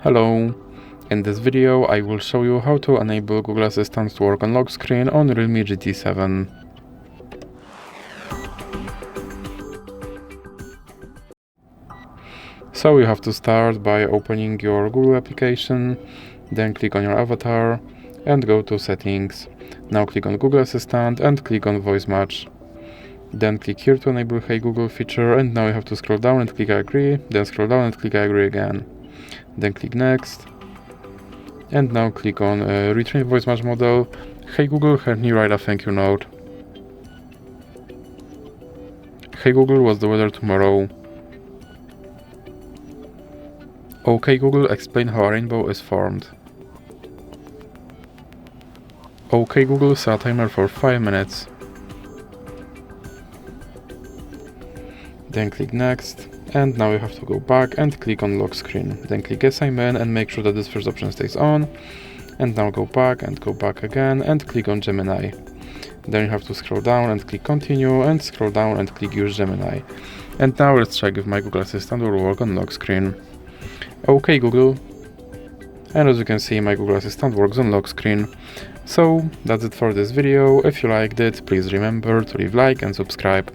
Hello! In this video I will show you how to enable Google Assistant to work on lock screen on REALME GT7. So you have to start by opening your Google application, then click on your avatar and go to Settings. Now click on Google Assistant and click on Voice Match. Then click here to enable Hey Google feature, and now you have to scroll down and click I agree, then scroll down and click I agree again. Then click Next. And now click on Retrain Voice Match Model. Hey Google, help me write a thank you note. Hey Google, what's the weather tomorrow? Okay Google, explain how a rainbow is formed. Okay Google, set a timer for 5 minutes. Then click Next, and now you have to go back and click on lock screen. Then click Yes, I'm in, and make sure that this first option stays on. And now go back and go back again and click on Gemini. Then you have to scroll down and click Continue, and scroll down and click Use Gemini. And now let's check if my Google Assistant will work on lock screen. Okay Google. And as you can see, my Google Assistant works on lock screen. So that's it for this video. If you liked it, please remember to leave a like and subscribe.